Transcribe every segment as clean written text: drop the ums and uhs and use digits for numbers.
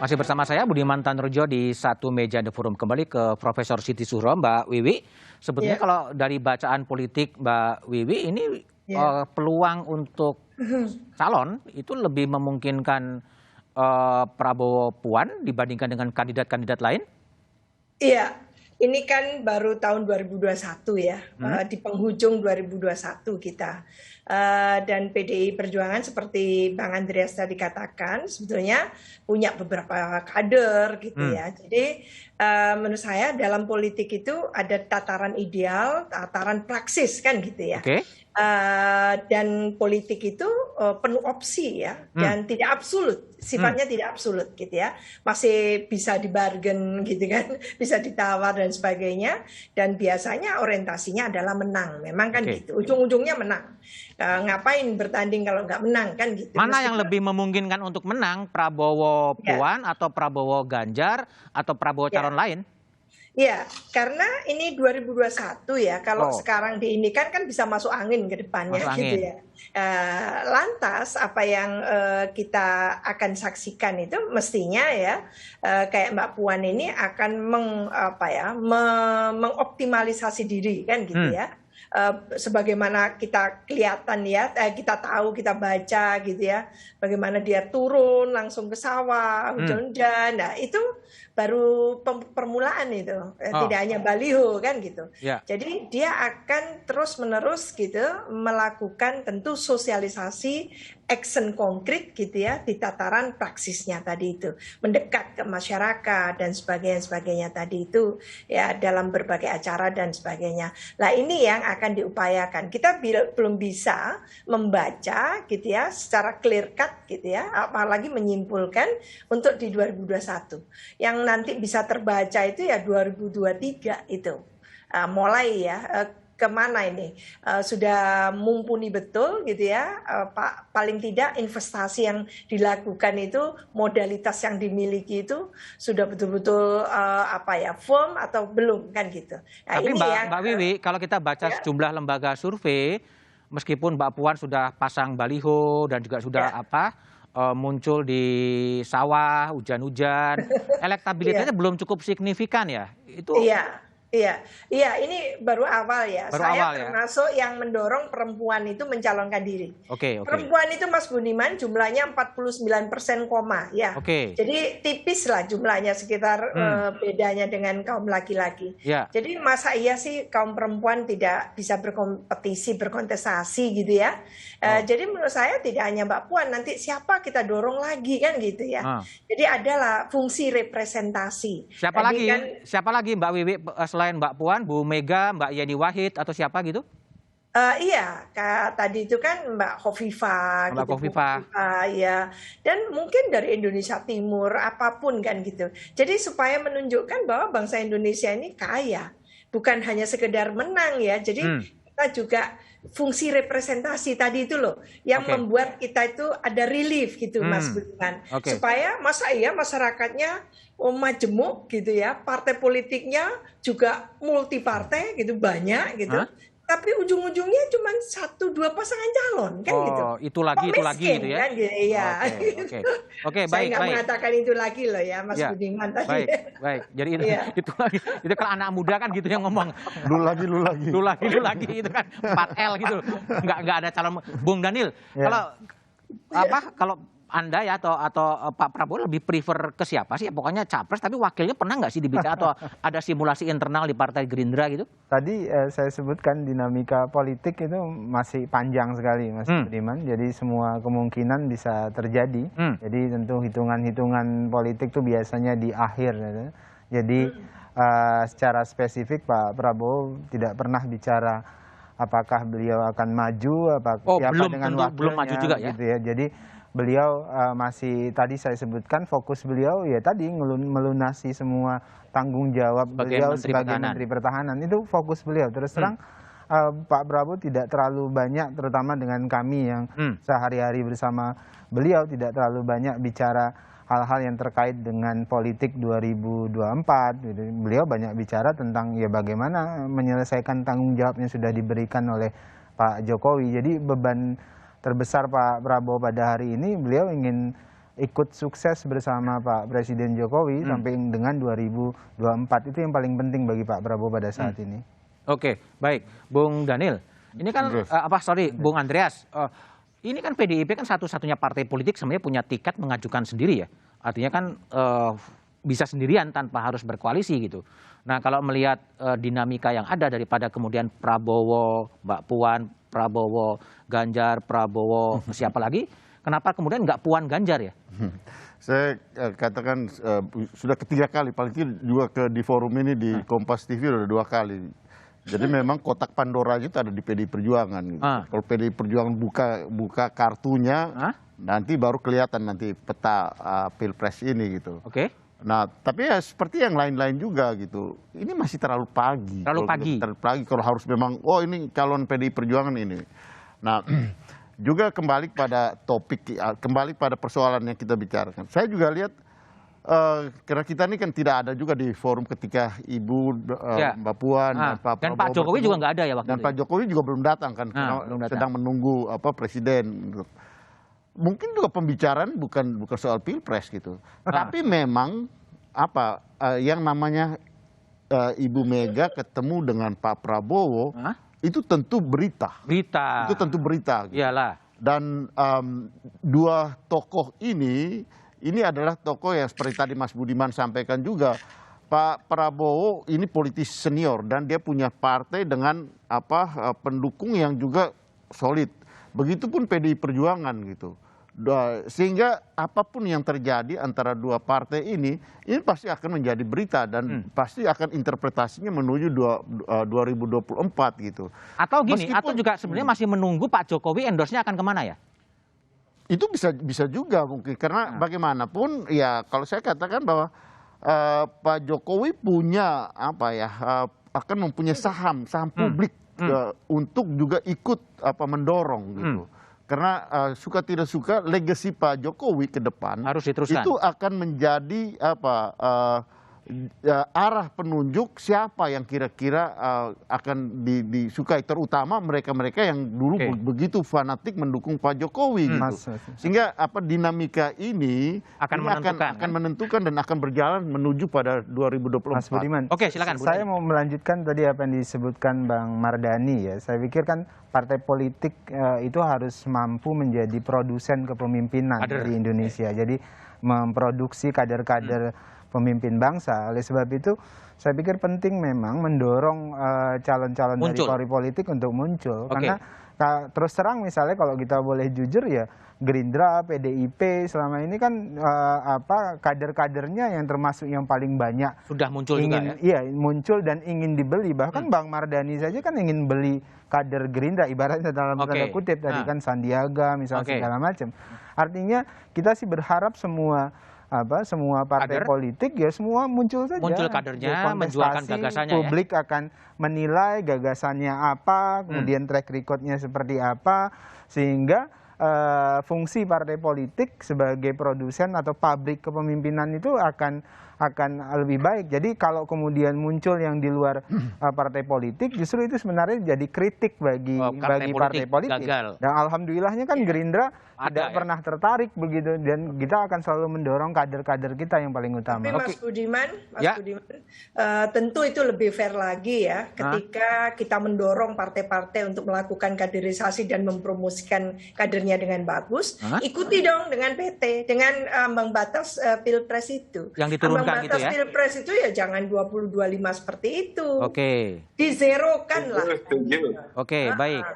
Masih bersama saya Budiman Tanurjo di Satu Meja The Forum. Kembali ke Profesor Siti Zuhro, Mbak Wiwi. Sebetulnya Ya, kalau dari bacaan politik Mbak Wiwi ini ya. peluang untuk calon itu lebih memungkinkan Prabowo Puan dibandingkan dengan kandidat-kandidat lain? Iya, ini kan baru tahun 2021 ya, Hmm? di penghujung 2021 kita. Dan PDI Perjuangan seperti Bang Andreas tadi katakan, sebetulnya punya beberapa kader gitu Hmm. ya. Jadi menurut saya dalam politik itu ada tataran ideal, tataran praksis kan gitu ya. Oke. Dan politik itu penuh opsi ya, dan tidak absolut, sifatnya tidak absolut gitu ya, masih bisa dibargain gitu kan, bisa ditawar dan sebagainya, dan biasanya orientasinya adalah menang, memang kan Oke. gitu, ujung-ujungnya menang. Ngapain bertanding kalau nggak menang kan gitu. Mana yang Meskipun lebih memungkinkan untuk menang, Prabowo ya, Puan atau Prabowo Ganjar atau Prabowo ya. calon lain? Ya, karena ini 2021 ya, kalau Oh, sekarang diinikan kan bisa masuk angin ke depannya masuk gitu angin. ya. Lantas apa yang kita akan saksikan itu mestinya ya, kayak Mbak Puan ini akan mengoptimalisasi diri kan gitu Hmm. ya. Sebagaimana kita kelihatan ya, kita tahu, kita baca gitu ya, bagaimana dia turun langsung ke sawah, Hmm. hujan-hujan. Nah, itu baru permulaan itu, Oh, tidak hanya baliho kan gitu. ya. Jadi dia akan terus-menerus gitu melakukan tentu sosialisasi action konkret gitu ya di tataran praksisnya tadi itu, mendekat ke masyarakat dan sebagainya tadi itu ya, dalam berbagai acara dan sebagainya. Nah, ini yang akan diupayakan. Kita belum bisa membaca gitu ya secara clear cut gitu ya, apalagi menyimpulkan untuk di 2021. Yang nanti bisa terbaca itu ya 2023 itu. Mulai ya, kemana ini, sudah mumpuni betul gitu ya, paling tidak investasi yang dilakukan itu, modalitas yang dimiliki itu sudah betul-betul firm atau belum kan gitu. Nah, Tapi ini yang Mbak Wiwi, kalau kita baca ya, sejumlah lembaga survei, meskipun Mbak Puan sudah pasang baliho dan juga sudah ya, muncul di sawah, hujan-hujan, elektabilitasnya iya. belum cukup signifikan ya. Itu Iya, iya, iya. Ini baru awal ya. baru Saya awal ya. termasuk yang mendorong perempuan itu mencalonkan diri. Oke, oke. Perempuan itu Mas Budiman jumlahnya 49% koma ya. Oke. Jadi tipis lah jumlahnya, sekitar Hmm, bedanya dengan kaum laki-laki. ya. Jadi masa iya sih kaum perempuan tidak bisa berkompetisi, berkontestasi gitu ya. Oh. Jadi menurut saya tidak hanya Mbak Puan, nanti siapa kita dorong lagi kan gitu ya. Ah. Jadi adalah fungsi representasi. Siapa Tadi kan lagi? Siapa lagi Mbak Wiwi selain Mbak Puan, Bu Mega, Mbak Yeni Wahid atau siapa gitu? Iya, tadi itu kan Mbak Khofifa Mbak gitu, Bu Kofifa. Khofifa ya, dan mungkin dari Indonesia Timur, apapun kan gitu. Jadi supaya menunjukkan bahwa bangsa Indonesia ini kaya, bukan hanya sekedar menang ya. Jadi Hmm, kita juga fungsi representasi tadi itu loh, yang oke. membuat kita itu ada relief gitu, Mas Hmm, Budiman. oke. Supaya masa iya masyarakatnya majemuk gitu ya, partai politiknya juga multi partai gitu, banyak gitu. Hah? Tapi ujung-ujungnya cuma satu dua pasangan calon kan gitu. Oh, Kok itu lagi gitu miskin ya? kan gitu. Iya. Oke, oke. Oke, Saya baik, nggak baik. mengatakan itu lagi loh ya Mas Ya, Budiman tadi. baik, baik. Jadi itu, Iya. itu lagi. Itu kalau anak muda kan gitu yang ngomong. Lu lagi. Lu lagi itu kan 4L gitu. Nggak ada calon. Bung Daniel, Ya. kalau Anda ya atau Pak Prabowo lebih prefer ke siapa sih? Pokoknya capres tapi wakilnya pernah nggak sih dibicara atau ada simulasi internal di Partai Gerindra gitu? Tadi saya sebutkan dinamika politik itu masih panjang sekali, Mas Budiman. Jadi semua kemungkinan bisa terjadi. Hmm. Jadi tentu hitungan-hitungan politik itu biasanya di akhir. Gitu. Jadi secara spesifik Pak Prabowo tidak pernah bicara apakah beliau akan maju, Oh, siapa belum dengan tentu belum maju wakilnya, juga ya? gitu ya. Jadi beliau masih tadi saya sebutkan fokus beliau ya tadi melunasi semua tanggung jawab Sebagai beliau Menteri sebagai Pertahanan. Menteri Pertahanan, itu fokus beliau. Terus terang Pak Prabowo tidak terlalu banyak, terutama dengan kami yang sehari-hari bersama beliau, tidak terlalu banyak bicara hal-hal yang terkait dengan politik 2024. Gitu. Beliau banyak bicara tentang ya bagaimana menyelesaikan tanggung jawab yang sudah diberikan oleh Pak Jokowi. Jadi beban terbesar Pak Prabowo pada hari ini, beliau ingin ikut sukses bersama Pak Presiden Jokowi sampai dengan 2024. Itu yang paling penting bagi Pak Prabowo pada saat ini. Oke, baik. Bung Daniel, ini kan Bung Andreas, ini kan PDIP kan satu-satunya partai politik sebenarnya punya tiket mengajukan sendiri ya. Artinya kan bisa sendirian tanpa harus berkoalisi gitu. Nah, kalau melihat dinamika yang ada daripada kemudian Prabowo, Mbak Puan, Prabowo, Ganjar, Prabowo, siapa lagi? Kenapa kemudian nggak Puan Ganjar ya? Saya katakan sudah ketiga kali, paling tidak juga di forum ini di Kompas TV sudah 2 kali. Jadi memang kotak Pandora itu ada di PDI Perjuangan. Gitu. Kalau PDI Perjuangan buka kartunya, nanti baru kelihatan nanti peta Pilpres ini gitu. Oke. Nah, tapi ya seperti yang lain-lain juga gitu. Ini masih terlalu pagi. Terlalu pagi. Terlalu pagi kalau harus memang, oh ini calon PDI Perjuangan ini. Nah, juga kembali pada topik, kembali pada persoalan yang kita bicarakan. Saya juga lihat, karena kita ini kan tidak ada juga di forum ketika Ibu Mbak Puan dan Pak Prabowo. Dan Pak Jokowi juga nggak ada ya waktu itu. Dan Pak Jokowi juga belum datang kan, karena sedang menunggu Presiden. Mungkin juga pembicaraan bukan soal Pilpres gitu. Tapi memang yang namanya Ibu Mega ketemu dengan Pak Prabowo itu tentu berita. Itu tentu berita. Gitu. Iyalah. Dan 2 tokoh ini adalah tokoh yang seperti tadi Mas Budiman sampaikan juga. Pak Prabowo ini politisi senior dan dia punya partai dengan pendukung yang juga solid. Begitupun PDI Perjuangan gitu. Sehingga apapun yang terjadi antara 2 partai ini pasti akan menjadi berita dan pasti akan interpretasinya menuju 2024 gitu. Atau gini, atau juga sebenarnya masih menunggu Pak Jokowi endorse-nya akan kemana ya? Itu bisa juga mungkin karena bagaimanapun ya kalau saya katakan bahwa Pak Jokowi punya akan mempunyai saham publik untuk juga ikut mendorong gitu. Karena suka tidak suka legacy Pak Jokowi ke depan harus diteruskan. Itu akan menjadi arah penunjuk siapa yang kira-kira akan disukai, terutama mereka-mereka yang dulu begitu fanatik mendukung Pak Jokowi gitu. Sehingga dinamika ini akan menentukan dan akan berjalan menuju pada 2024. Mas Budiman, oke, silakan. Saya mau melanjutkan tadi apa yang disebutkan Bang Mardhani ya. Saya pikir kan partai politik itu harus mampu menjadi produsen kepemimpinan di Indonesia. Jadi memproduksi kader-kader pemimpin bangsa. Oleh sebab itu saya pikir penting memang mendorong calon-calon dari partai politik untuk muncul. Karena terus terang misalnya kalau kita boleh jujur ya, Gerindra, PDIP selama ini kan kader-kadernya yang termasuk yang paling banyak sudah muncul juga ya? Iya, muncul dan ingin dibeli. Bahkan Bang Mardhani saja kan ingin beli kader Gerindra, ibaratnya dalam tanda kutip tadi kan Sandiaga misalnya segala macam. Artinya kita sih berharap semua partai politik ya semua muncul saja. Muncul kadernya, menjualkan gagasannya. Publik akan menilai gagasannya apa, kemudian track recordnya seperti apa, sehingga fungsi partai politik sebagai produsen atau pabrik kepemimpinan itu akan lebih baik. Jadi kalau kemudian muncul yang di luar partai politik, justru itu sebenarnya jadi kritik bagi partai politik. Gagal. Dan alhamdulillahnya kan Gerindra tidak pernah tertarik begitu, dan kita akan selalu mendorong kader-kader kita yang paling utama. Tapi Mas Budiman, tentu itu lebih fair lagi ya, ketika kita mendorong partai-partai untuk melakukan kaderisasi dan mempromosikan kadernya dengan bagus, ikuti dong dengan PT, dengan membatas Pilpres itu. Yang diturunkan gitu ya? Pilpres itu ya jangan 2025 seperti itu. Dizerokan lah.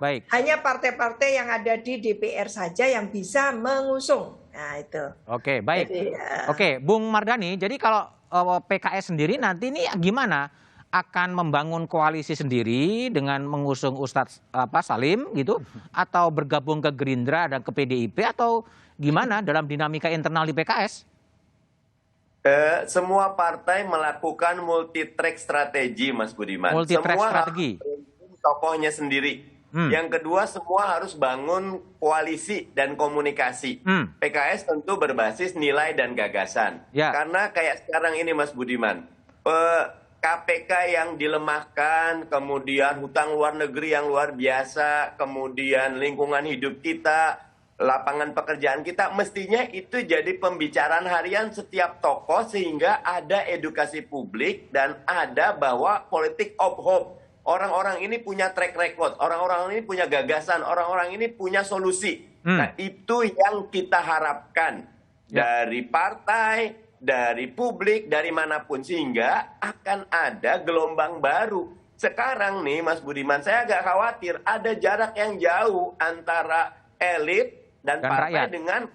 Baik. Hanya partai-partai yang ada di DPR saja yang bisa mengusung. Nah itu. Baik. Jadi, Bung Mardhani, jadi kalau PKS sendiri nanti ini gimana? Akan membangun koalisi sendiri dengan mengusung Ustadz Salim gitu? Atau bergabung ke Gerindra dan ke PDIP? Atau gimana dalam dinamika internal di PKS? Semua partai melakukan multi-track strategi, Mas Budiman. Multi-track strategi. Tokohnya sendiri. Yang kedua, semua harus bangun koalisi dan komunikasi. PKS tentu berbasis nilai dan gagasan. Karena kayak sekarang ini, Mas Budiman, KPK yang dilemahkan, kemudian hutang luar negeri yang luar biasa, kemudian lingkungan hidup kita lapangan pekerjaan kita, mestinya itu jadi pembicaraan harian setiap tokoh sehingga ada edukasi publik dan ada bahwa politik of hope. Orang-orang ini punya track record, orang-orang ini punya gagasan, orang-orang ini punya solusi. Nah, itu yang kita harapkan dari partai, dari publik, dari manapun, sehingga akan ada gelombang baru. Sekarang nih Mas Budiman, saya agak khawatir ada jarak yang jauh antara elit dan partai rakyat dengan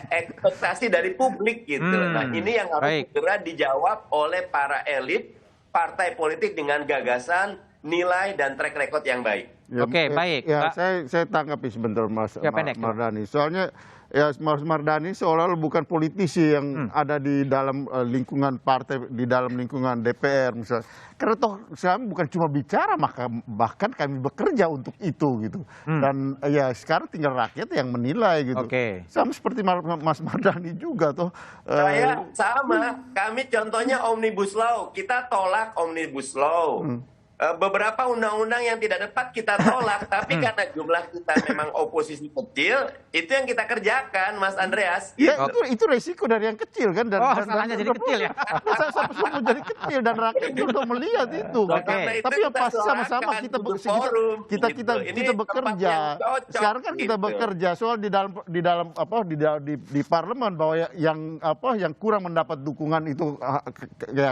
ekspektasi dari publik gitu. Nah, ini yang harus segera dijawab oleh para elit, partai politik dengan gagasan, nilai dan track record yang baik. Ya, Oke, baik. Ya, saya tanggapi sebentar Mas Mardhani. Soalnya ya Mas Mardhani seolah-olah bukan politisi yang ada di dalam lingkungan partai, di dalam lingkungan DPR misalnya. Karena toh kami bukan cuma bicara, maka bahkan kami bekerja untuk itu gitu. Dan ya sekarang tinggal rakyat yang menilai gitu. Sama seperti Mas Mardhani juga toh. Saya sama. Kami contohnya Omnibus Law. Kita tolak Omnibus Law. Beberapa undang-undang yang tidak tepat kita tolak, tapi karena jumlah kita memang oposisi kecil, itu yang kita kerjakan, Mas Andreas. Ya, itu resiko dari yang kecil kan. Salahnya jadi kecil ya? Sampai jadi kecil dan rakyat juga melihat itu. Tapi yang pasti sama-sama kita bekerja. Sekarang kan kita bekerja soal di parlemen bahwa yang kurang mendapat dukungan itu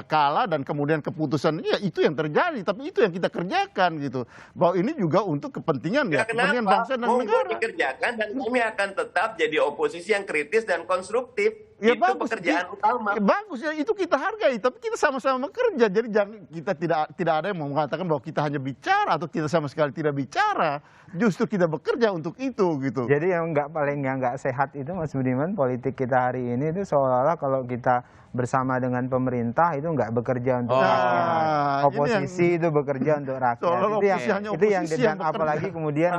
kalah dan kemudian keputusan itu yang terjadi. Tapi itu yang kita kerjakan gitu, bahwa ini juga untuk kepentingan kepentingan bangsa dan negara dikerjakan, dan kami akan tetap jadi oposisi yang kritis dan konstruktif. Ya, itu bagus, pekerjaan utama. Bagus ya, itu kita hargai, tapi kita sama-sama bekerja. Jadi kita tidak ada yang mau mengatakan bahwa kita hanya bicara atau kita sama sekali tidak bicara. Justru kita bekerja untuk itu gitu. Jadi yang paling nggak sehat itu Mas Budiman, politik kita hari ini itu seolah-olah kalau kita bersama dengan pemerintah itu nggak bekerja untuk rakyat. Oposisi itu bekerja untuk rakyat. Itu yang dan apalagi kemudian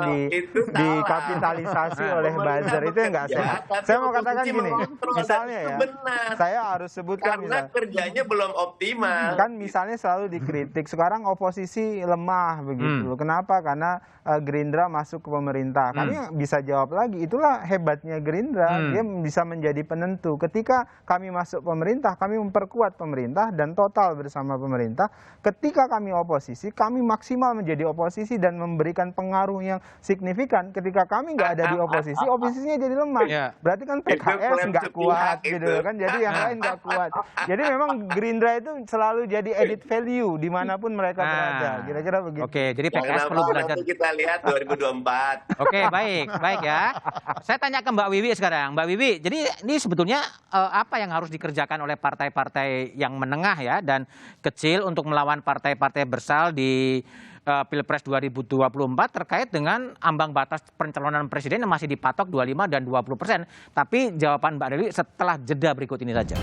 dikapitalisasi oleh buzzer, itu yang nggak sehat. Saya mau katakan gini, misalnya ya, saya harus sebutkan karena kerjanya belum optimal. Kan misalnya selalu dikritik, sekarang oposisi lemah begitu. Kenapa? Karena Gerindra masuk ke pemerintah. Kami bisa jawab lagi, itulah hebatnya Gerindra, dia bisa menjadi penentu. Ketika kami masuk pemerintah, kami memperkuat pemerintah dan total bersama pemerintah. Ketika kami oposisi, kami maksimal menjadi oposisi dan memberikan pengaruh yang signifikan. Ketika kami nggak ada di oposisi, oposisinya jadi lemah. Berarti kan PKS nggak kuat gitu kan, jadi yang lain nggak kuat. Jadi memang Gerindra itu selalu jadi edit value dimanapun mereka berada. Kira-kira begitu. Oke, jadi PKS perlu belajar. Kita lihat 2024. Oke, baik ya. Saya tanya ke Mbak Wiwi sekarang. Mbak Wiwi, jadi ini sebetulnya apa yang harus dikerjakan oleh partai-partai yang menengah ya dan kecil untuk melawan partai-partai besar di Pilpres 2024 terkait dengan ambang batas pencalonan presiden yang masih dipatok 25 dan 20%. Tapi jawaban Mbak Dewi setelah jeda berikut ini saja.